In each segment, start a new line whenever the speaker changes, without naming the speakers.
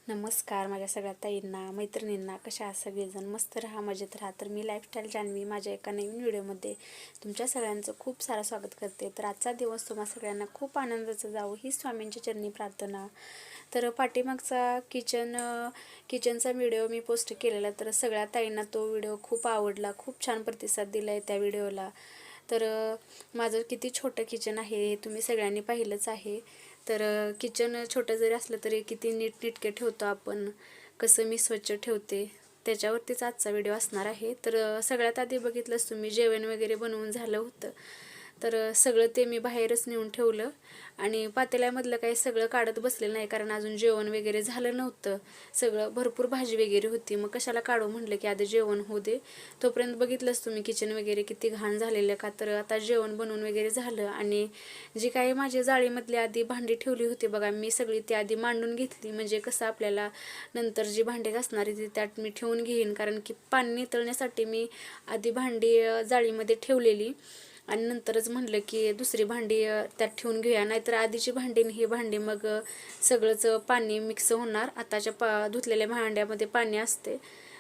नमस्कार माझ्या सगळ्या ताईंना मैत्रिणींना, कशा आहात सगळेजण? मस्त राहा, मजेत राहा. तर मी लाईफस्टाईल जान्हवी माझ्या एका नवीन व्हिडिओमध्ये तुमच्या सगळ्यांचं खूप सारं स्वागत करते. तर आजचा दिवस तुम्हा सगळ्यांना खूप आनंदाचा जावो ही स्वामींची चरणी प्रार्थना. तर पाठीमागचा किचनचा व्हिडिओ मी पोस्ट केलेला, तर सगळ्या ताईंना तो व्हिडिओ खूप आवडला, खूप छान प्रतिसाद दिला आहे त्या व्हिडिओला. तर माझं किती छोटं किचन आहे हे तुम्ही सगळ्यांनी पाहिलंच आहे. तर किचन छोटं जरी असलं तरी किती नीटनेटके ठेवतो आपण, कसं मी स्वच्छ ठेवते त्याच्यावरतीच आजचा व्हिडिओ असणार आहे. तर सगळ्यात आधी बघितलंच तुम्ही जेवण वगैरे बनवून झालं होतं, तर सगळं ते मी बाहेरच नेऊन ठेवलं आणि पातेल्यामधलं काही सगळं काढत बसलेलं नाही, कारण अजून जेवण वगैरे झालं नव्हतं. सगळं भरपूर भाजी वगैरे होती, मग कशाला काढू म्हटलं की आधी जेवण होऊ दे. तोपर्यंत बघितलंच तुम्ही किचन वगैरे किती घाण झालेलं का. तर आता जेवण बनवून वगैरे झालं आणि जी काही माझी जाळीमधली आधी भांडी ठेवली होती बघा, मी सगळी ती आधी मांडून घेतली, म्हणजे कसं आपल्याला नंतर जी भांडी घासणारी ती त्यात मी ठेवून घेईन, कारण की पाणी नितळण्यासाठी मी आधी भांडी जाळीमध्ये ठेवलेली आणि नंतरच म्हटलं की दुसरी भांडी त्यात ठेवून घेऊया, नाहीतर आधीची भांडी ही भांडी मग सगळंच पाणी मिक्स होणार. आताच्या धुतलेल्या भांड्यामध्ये पाणी असते,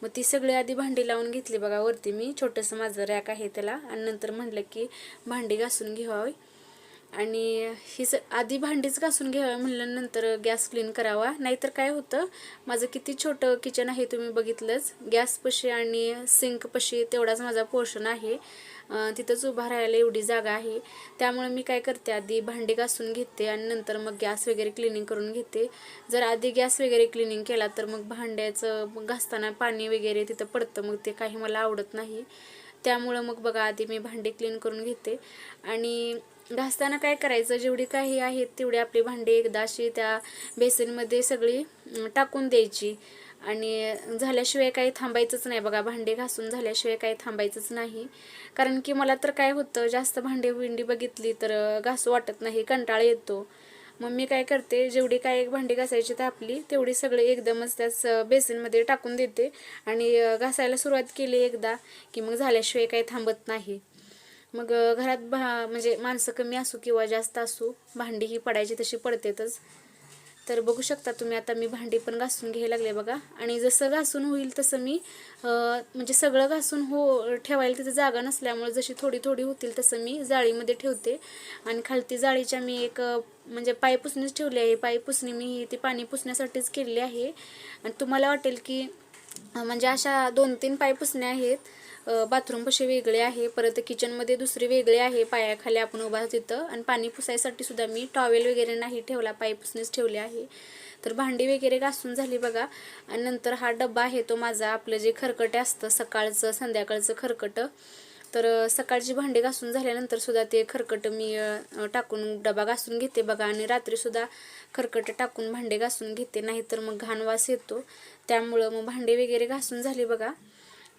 मग ती सगळी आधी भांडी लावून घेतली बघा. वरती मी छोटंसं माझं रॅक आहे त्याला, आणि नंतर म्हटलं की भांडी घासून घ्यावी आणि आधी भांडीच घासून घ्यावी म्हणलं, नंतर गॅस क्लीन करावा. नाहीतर काय होतं, माझं किती छोटं किचन आहे तुम्ही बघितलंच. गॅसपाशी आणि सिंकपाशी तेवढाच माझा पोर्शन आहे, तिथंच उभा राहायला एवढी जागा आहे. त्यामुळे मी काय करते, आधी भांडी घासून घेते आणि नंतर मग गॅस वगैरे क्लिनिंग करून घेते. जर आधी गॅस वगैरे क्लिनिंग केला तर मग भांड्याचं मग घासताना पाणी वगैरे तिथं पडतं, मग ते काही मला आवडत नाही. त्यामुळं मग बघा आधी मी भांडी क्लीन करून घेते आणि घासताना काय करायचं, जेवढी काही आहेत तेवढी आपली भांडी एकदा अशी त्या बेसिनमध्ये सगळी टाकून द्यायची आणि झाल्याशिवाय काही थांबायचंच नाही बघा. भांडी घासून झाल्याशिवाय काही थांबायचंच नाही, कारण की मला तर काय होतं, जास्त भांडी बघितली तर घासू वाटत नाही, कंटाळा येतो. मग मी काय करते, जेवढी काय भांडी घासायची तर आपली तेवढी सगळी एकदमच त्याच बेसिनमध्ये टाकून देते आणि घासायला सुरुवात केली एकदा की मग झाल्याशिवाय काही थांबत नाही. मग घरात म्हणजे माणसं कमी असू किंवा जास्त असू, भांडी ही पडायची तशी पडतेच. तर बघू शकता तुम्ही, आता मी भांडी पण घासून घ्यायला लागले बघा. आणि जसं घासून होईल तसं मी म्हणजे सगळं घासून ठेवायला तिथं जागा नसल्यामुळे जशी थोडी थोडी होतील तसं मी जाळीमध्ये ठेवते. आणि खालती जाळीच्या मी एक म्हणजे पाय पुसणीच ठेवली आहे. पाय पुसणी मी ती पाणी पुसण्यासाठीच केलेली आहे. आणि तुम्हाला वाटेल की म्हणजे अशा 2-3 पाय पुसणे आहेत. बाथरूमपाशी वेगळे आहे, परत किचनमध्ये दुसरी वेगळी आहे पायाखाली आपण उभा तिथं. आणि पाणी पुसायसाठी सुद्धा मी टॉवेल वगैरे नाही ठेवला, पाय पुसणीच ठेवले आहे. तर भांडी वगैरे घासून झाली बघा. आणि नंतर हा डब्बा आहे तो माझा, आपलं जे खरकटे असतं सकाळचं संध्याकाळचं खरकटं. तर सकाळची भांडी घासून झाल्यानंतर सुद्धा ते खरकटं मी टाकून डबा घासून घेते बघा. आणि रात्रीसुद्धा खरकटं टाकून भांडे घासून घेते, नाहीतर मग घाण वास येतो. त्यामुळं मग भांडे वगैरे घासून झाली बघा.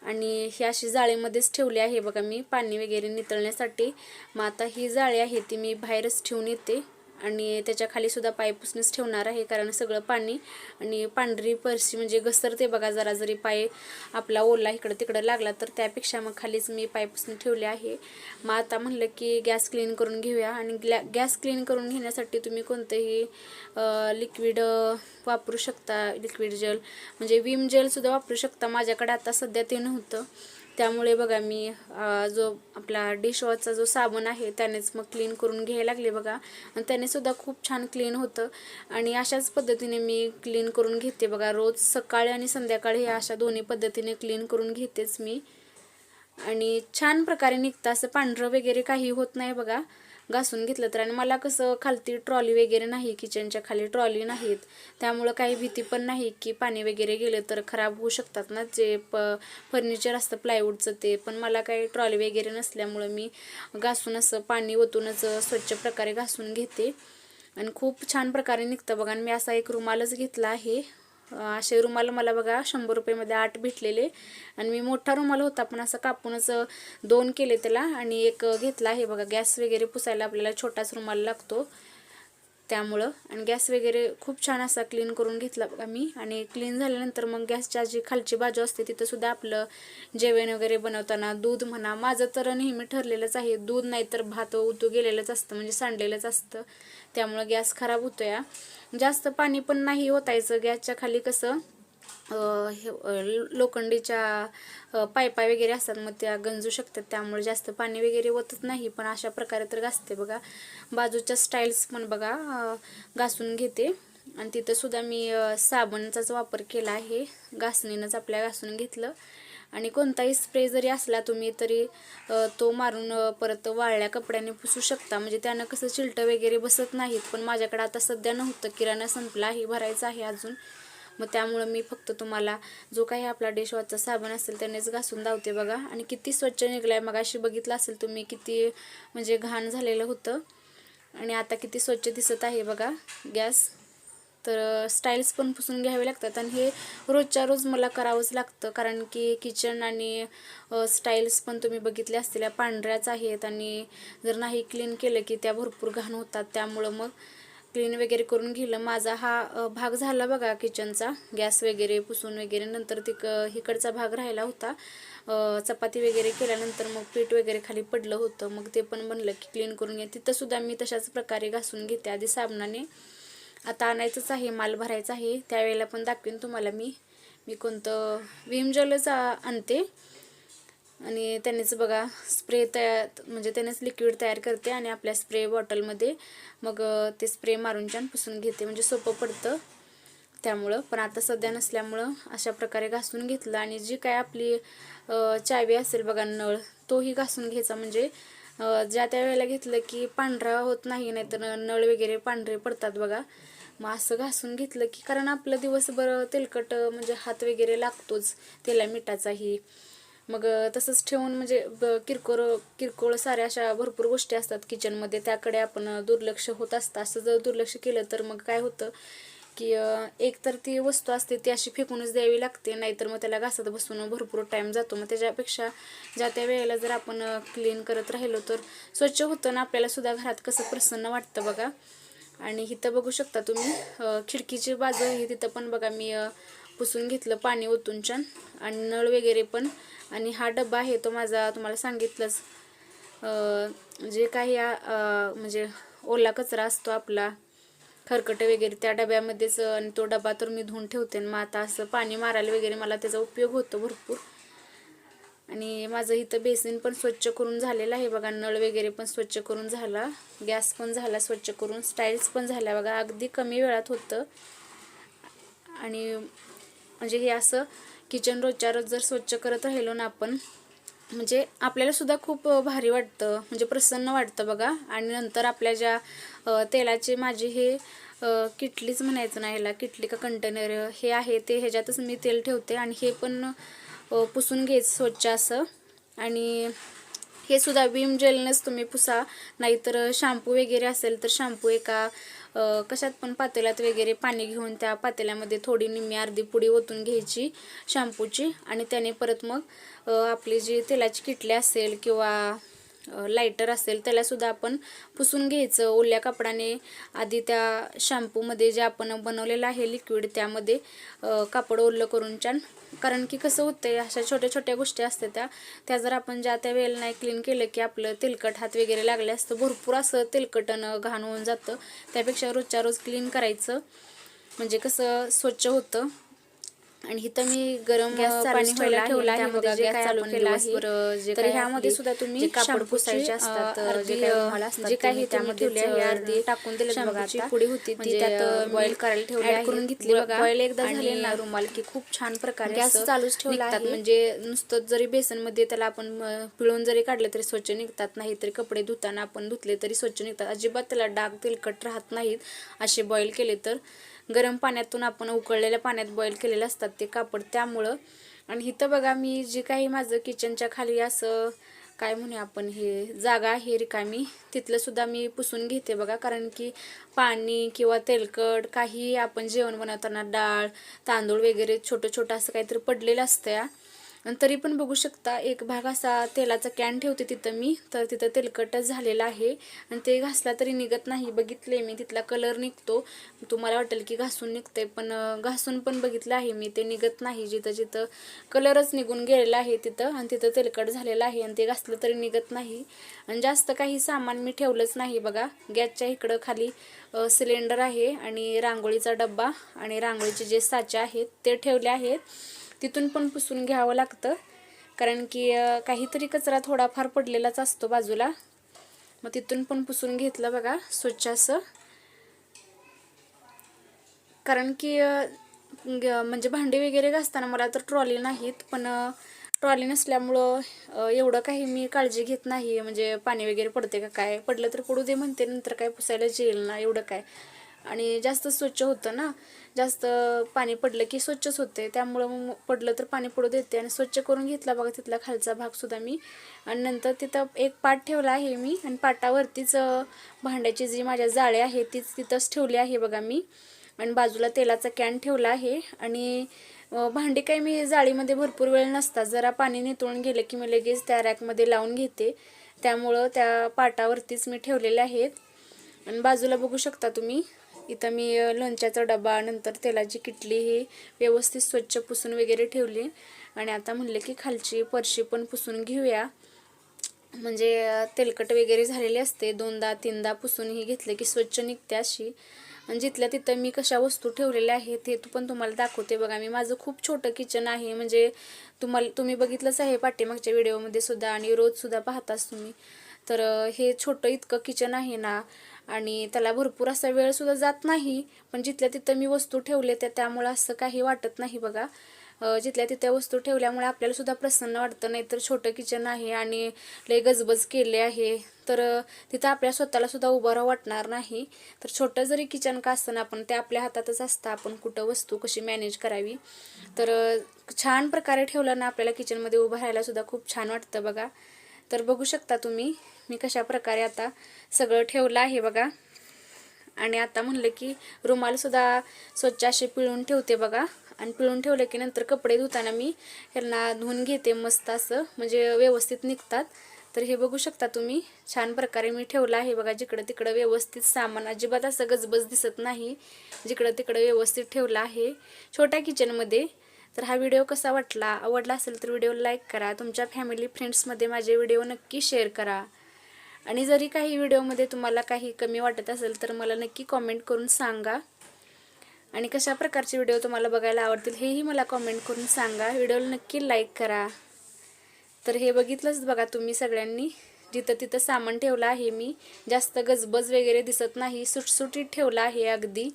आणि ही अशी जाळीमध्येच ठेवली आहे बघा मी, पाणी वगैरे नितळण्यासाठी. मग आता ही जाळी आहे ती मी बाहेरच ठेवून येते आणि त्याच्या खाली सुद्धा पाय पुसणीच ठेवणार आहे, कारण सगळं पाणी आणि पांढरी परशी म्हणजे घसरते बघा. जरा जरी पाय आपला ओला इकडं तिकडं लागला तर त्यापेक्षा मग खालीच मी पाय पुसणी ठेवले आहे. मग आता म्हणलं की गॅस क्लीन करून घेऊया. आणि गॅस क्लीन करून घेण्यासाठी तुम्ही कोणतंही लिक्विड वापरू शकता, लिक्विड जेल म्हणजे विम जेलसुद्धा वापरू शकता. माझ्याकडे आता सध्या ते नव्हतं, त्यामुळे बघा मी जो आपला डिशवॉशचा जो साबण आहे त्यानेच मग क्लीन करून घ्यायला लागले बघा. आणि त्याने सुद्धा खूप छान क्लीन होतं. आणि अशाच पद्धतीने मी क्लीन करून घेते बघा. रोज सकाळी आणि संध्याकाळी अशा दोन्ही पद्धतीने क्लीन करून घेतेच मी. आणि छान प्रकारे निघतं, असं पांढरं वगैरे काही होत नाही बघा घासून घेतलं तर. आणि मला कसं खालती ट्रॉली वगैरे नाही, किचनच्या खाली ट्रॉली नाहीत, त्यामुळं काही भीती पण नाही की पाणी वगैरे गेलं तर खराब होऊ शकतात ना जे फर्निचर असतं प्लायवूडचं ते. पण मला काही ट्रॉली वगैरे नसल्यामुळं मी घासून असं पाणी ओतूनच स्वच्छ प्रकारे घासून घेते आणि खूप छान प्रकारे निघतं बघा. आणि मी असा एक रुमालच घेतला आहे. असे रुमाल मला बघा 100 रुपयेमध्ये 8 भेटलेले. आणि मी मोठा रुमाल होता पण असं कापूनच 2 केले त्याला. आणि एक घेतला आहे बघा, गॅस वगैरे पुसायला आपल्याला छोटाच रुमाल लागतो. त्यामुळं. आणि गॅस वगैरे खूप छान असा क्लीन करून घेतला बघा मी. आणि क्लीन झाल्यानंतर मग गॅसच्या जी खालची बाजू असते तिथं सुद्धा आपलं जेवण वगैरे बनवताना दूध म्हणा, माझं तर नेहमी ठरलेलंच आहे दूध नाही तर भात उतू गेलेलंच असतं, म्हणजे सांडलेलंच असतं, त्यामुळं गॅस खराब होतो या. जास्त पाणी पण नाही ओतायचं गॅसच्या खाली. कसं लोखंडीच्या पायपा वगैरे असतात, मग त्या गंजू शकतात, त्यामुळे जास्त पाणी वगैरे ओतत नाही. पण अशा प्रकारे तर घासते बघा. बाजूच्या स्टाईल्स पण बघा घासून घेते. आणि तिथं सुद्धा मी साबणचाच वापर केला आहे, घासणीनंच आपल्या घासून घेतलं. आणि कोणताही स्प्रे जरी असला तुम्ही तरी तो मारून परत वाळल्या कपड्याने पुसू शकता, म्हणजे त्यानं कसं चिलटं वगैरे बसत नाहीत. पण माझ्याकडे आता सध्या नव्हतं, किराणा संपला आहे, भरायचा आहे अजून. मग त्यामुळं मी फक्त तुम्हाला जो काही आपला डिशवॉशचा साबण असेल त्यानेच घासून धावते बघा. आणि किती स्वच्छ निघलाय, मग अशी बघितलं असेल तुम्ही किती म्हणजे घाण झालेलं होतं, आणि आता किती स्वच्छ दिसत आहे बघा गॅस. तर स्टाईल्स पण पुसून घ्यावे लागतात, आणि हे रोजच्या रोज मला करावंच लागतं, कारण की किचन आणि स्टाईल्स पण तुम्ही बघितले असतील पांढऱ्याच आहेत, आणि जर नाही क्लीन केलं की त्या भरपूर घाण होतात. त्यामुळं मग क्लीन वगैरे करून घेतलं. माझा हा भाग झाला बघा किचनचा, गॅस वगैरे पुसून वगैरे. नंतर इकडचा भाग राहिला होता, चपाती वगैरे केल्यानंतर मग पीठ वगैरे खाली पडलं होतं, मग ते पण बनलं की क्लीन करून घे. तिथं सुद्धा मी तशाच प्रकारे घासून घेते आधी साबणाने. आता आणायचंच आहे, माल भरायचा आहे, त्यावेळेला पण दाखवीन तुम्हाला मी कोणतं विम जेलच आणते. आणि त्यानेच बघा स्प्रे तयार, म्हणजे त्यानेच लिक्विड तयार करते आणि आपल्या स्प्रे बॉटलमध्ये मग ते स्प्रे मारून छान पुसून घेते, म्हणजे सोपं पडतं त्यामुळं. पण आता सध्या नसल्यामुळं अशा प्रकारे घासून घेतलं. आणि जी काय आपली चावी असेल बघा, नळ, तोही घासून घ्यायचा, म्हणजे ज्या त्या वेळेला घेतलं की पांढरा होत नाही, नाहीतर नळ वगैरे पांढरे पडतात बघा. मग असं घासून घेतलं की, कारण आपलं दिवसभर तेलकट म्हणजे हात वगैरे लागतोच तेला मिठाचाही. मग तसंच ठेवून म्हणजे किरकोळ साऱ्या अशा भरपूर गोष्टी असतात किचनमध्ये, त्याकडे आपण दुर्लक्ष होत असतं. असं जर दुर्लक्ष केलं तर मग काय होतं की एक तर ती वस्तू असते ती अशी फेकूनच द्यावी लागते, नाहीतर मग त्याला घासत बसून भरपूर टाईम जातो. मग त्याच्यापेक्षा ज्या त्या वेळेला जर आपण क्लीन करत राहिलो तर स्वच्छ होतं ना, आपल्याला सुद्धा घरात कसं प्रसन्न वाटतं बघा. आणि इथं बघू शकता तुम्ही खिडकीची बाजू आहे, तिथं पण बघा मी पुसून घेतलं पाणी ओतून छान, आणि नळ वगैरे पण. आणि हा डबा आहे तो माझा, तुम्हाला सांगितलंच, जे काही म्हणजे ओला कचरा असतो आपला, खरकटे वगैरे, त्या डब्यामध्येच. आणि तो डबा तर मी धुवून ठेवते. मग आता असं पाणी मारायला वगैरे मला त्याचा उपयोग होतो भरपूर. आणि माझं इथं बेसिन पण स्वच्छ करून झालेलं आहे बघा, नळ वगैरे पण स्वच्छ करून झाला, गॅस पण झाला स्वच्छ करून, स्टाईल्स पण झाल्या बघा, अगदी कमी वेळात होतं. आणि म्हणजे हे असं किचन रोजच्या रोज जर स्वच्छ करत राहिलो ना आपण, म्हणजे आपल्याला सुद्धा खूप भारी वाटतं, म्हणजे प्रसन्न वाटतं बघा. आणि नंतर आपल्या ज्या तेलाचे माझे हे किटलीच म्हणायचं नाही, ह्याला किटली का कंटेनर हे आहे, ते ह्याच्यातच मी तेल ठेवते. आणि हे पण पुसून घ्यायचं स्वच्छ असं. आणि हे सुद्धा विम जेलनेच तुम्ही पुसा, नाहीतर शॅम्पू वगैरे असेल तर शॅम्पू एका कशात पण पातेल्यात वगैरे पाणी घेऊन त्या पातेल्यामध्ये थोडी निम्मी अर्धी पुडी ओतून घ्यायची शॅम्पूची. आणि त्याने परत मग आपली जी तेलाची किटली असेल किंवा लायटर असेल त्यालासुद्धा आपण पुसून घ्यायचं ओल्या कपडाने. आधी त्या शॅम्पूमध्ये जे आपण बनवलेलं आहे लिक्विड त्यामध्ये कापड ओलं करून छान, कारण की कसं होतंय अशा छोट्या छोट्या गोष्टी असतात त्या जर आपण ज्या त्या वेळेला नाही क्लीन केलं की आपलं तेलकट हात वगैरे लागले असतं, भरपूर असं तेलकटनं घाण होऊन जातं. त्यापेक्षा रोजच्या रोज क्लीन करायचं, म्हणजे कसं स्वच्छ होतं. आणि इथं मी गरम पाणी व्हायला ठेवला आहे बघा, गॅस चालू केला आहे. तर ह्यामध्ये सुद्धा तुम्ही कापड पुसायचे असतात, जे काही त्यामध्ये ठेवले आहे अर्धी टाकून दिले बघा. आता पुडी होती ती त्यात बॉईल करायला ठेवली आहे, करून घेतली बघा. बॉईल एकदा झाले ना रुमाल की खूप छान प्रकारे गॅस चालूच ठेवला आहे, म्हणजे नुसतं जरी बेसन मध्ये त्याला आपण पिळून जरी काढलं तरी स्वच्छ निघतात, नाही तरी कपडे धुताना आपण धुतले तरी स्वच्छ निघतात. अजिबात त्याला डाग तेलकट राहत नाहीत असे बॉईल केले तर. गरम पाण्यातून आपण उकळलेल्या पाण्यात बॉईल केलेले असतात ते कापड, त्यामुळं. आणि इथं बघा मी जे काही माझं किचनच्या खाली असं काय म्हणूया आपण हे जागा आहे रिकामी, तिथलं सुद्धा मी पुसून घेते बघा. कारण की पाणी किंवा तेलकट काही आपण जेवण बनवताना डाळ तांदूळ वगैरे छोटं छोटं असं काहीतरी पडलेलं असतं आणि तरी पण बघू शकता एक भाग असा तेलाचा कॅन ठेवते तिथं मी, तर तिथं तेलकटच झालेलं आहे आणि ते घासला तरी निघत नाही. बघितले मी, तिथला कलर निघतो. तुम्हाला वाटेल की घासून निघते, पण घासून पण बघितलं आहे मी, ते निघत नाही. जिथं जिथं कलरच निघून गेलेला आहे तिथं आणि तिथं तेलकट झालेलं आहे आणि ते घासलं तरी निघत नाही. आणि जास्त काही सामान मी ठेवलंच नाही बघा. गॅसच्या इकडं खाली सिलेंडर आहे आणि रांगोळीचा डब्बा आणि रांगोळीचे जे साचे आहेत ते ठेवले आहेत. तिथून पण पुसून घ्यावं लागतं, कारण की काहीतरी कचरा थोडाफार पडलेलाच असतो बाजूला. मग तिथून पण पुसून घेतलं बघा स्वच्छ असं, कारण की म्हणजे भांडी वगैरे घासताना मला तर ट्रॉली नाहीत, पण ट्रॉली नसल्यामुळं एवढं काही मी काळजी घेत नाही. म्हणजे पाणी वगैरे पडते का काय, पडलं तर पडू दे म्हणते, नंतर काय पुसायला येईल ना, एवढं काय. आणि जास्त स्वच्छ होतं ना, जास्त पाणी पडलं की स्वच्छच होते, त्यामुळं मग पडलं तर पाणी पडू देते आणि स्वच्छ करून घेतला बघा तिथला खालचा भागसुद्धा मी. आणि नंतर तिथं एक पाट ठेवला आहे मी आणि पाटावरतीच भांड्याची जी माझ्या जाळे आहे तीच तिथंच ठेवली आहे बघा मी. आणि बाजूला तेलाचा कॅन ठेवला आहे आणि भांडी काही मी जाळीमध्ये भरपूर वेळ नसतात, जरा पाणी नितळून गेलं की मी लगेच त्या रॅकमध्ये लावून घेते, त्यामुळं त्या पाटावरतीच मी ठेवलेले आहेत. आणि बाजूला बघू शकता तुम्ही, इथं मी लोणच्याचा डबा, नंतर तेलाची किटली ही व्यवस्थित स्वच्छ पुसून वगैरे ठेवली. आणि आता म्हणले की खालची फरशी पण पुसून घेऊया, म्हणजे तेलकट वगैरे झालेले असते, 2दा 3दा पुसूनही घेतले की स्वच्छ निघते अशी. आणि जिथल्या तिथं मी कशा वस्तू ठेवलेल्या आहेत हे पण तुम्हाला दाखवते बघा मी. माझं खूप छोटं किचन आहे, म्हणजे तुम्ही बघितलंच आहे पाठीमागच्या व्हिडिओमध्ये सुद्धा आणि रोजसुद्धा पाहताच तुम्ही. तर हे छोटं इतकं किचन आहे ना, आणि त्याला भरपूर असा वेळसुद्धा जात नाही, पण जिथल्या तिथं मी वस्तू ठेवले त्यामुळं असं काही वाटत नाही बघा. जिथल्या तिथं वस्तू ठेवल्यामुळे आपल्याला सुद्धा प्रसन्न वाटतं. नाही तर छोटं किचन आहे आणि लय गजबज केले आहे, तर तिथं आपल्या स्वतःला सुद्धा उभं राहावं वाटणार नाही. तर छोटं जरी किचन का असतं ना, पण ते आपल्या हातातच असतं, आपण कुठं वस्तू कशी मॅनेज करावी. तर छान प्रकारे ठेवलं ना, आपल्याला किचनमध्ये उभं राहायला सुद्धा खूप छान वाटतं बघा. तर बघू शकता तुम्ही मी कशा प्रकारे आता सगळं ठेवलं आहे बघा. आणि आता म्हणलं की रुमालसुद्धा स्वच्छ असे पिळून ठेवते बघा. आणि पिळून ठेवले की नंतर कपडे धुताना मी ह्यांना धुवून घेते मस्त असं, म्हणजे व्यवस्थित निघतात. तर हे बघू शकता तुम्ही, छान प्रकारे मी ठेवलं आहे बघा. जिकडं तिकडं व्यवस्थित सामान, अजिबात असं गजबज दिसत नाही, जिकडं तिकडं व्यवस्थित ठेवलं आहे छोट्या किचनमध्ये. तर हा व्हिडिओ कसा वाटला, आवडला असेल तर व्हिडिओ लाईक करा, तुमच्या फॅमिली फ्रेंड्समध्ये माझे व्हिडिओ नक्की शेअर करा. आणि जरी काही व्हिडिओमध्ये तुम्हाला काही कमी वाटत असेल तर मला नक्की कॉमेंट करून सांगा. आणि कशा प्रकारचे व्हिडिओ तुम्हाला बघायला आवडतील हेही मला कॉमेंट करून सांगा. व्हिडिओला नक्की लाईक करा. तर हे बघितलंच बघा तुम्ही सगळ्यांनी, जिथं तिथं सामान ठेवलं आहे मी, जास्त गजबज वगैरे दिसत नाही, सुटसुटीत ठेवलं आहे अगदी.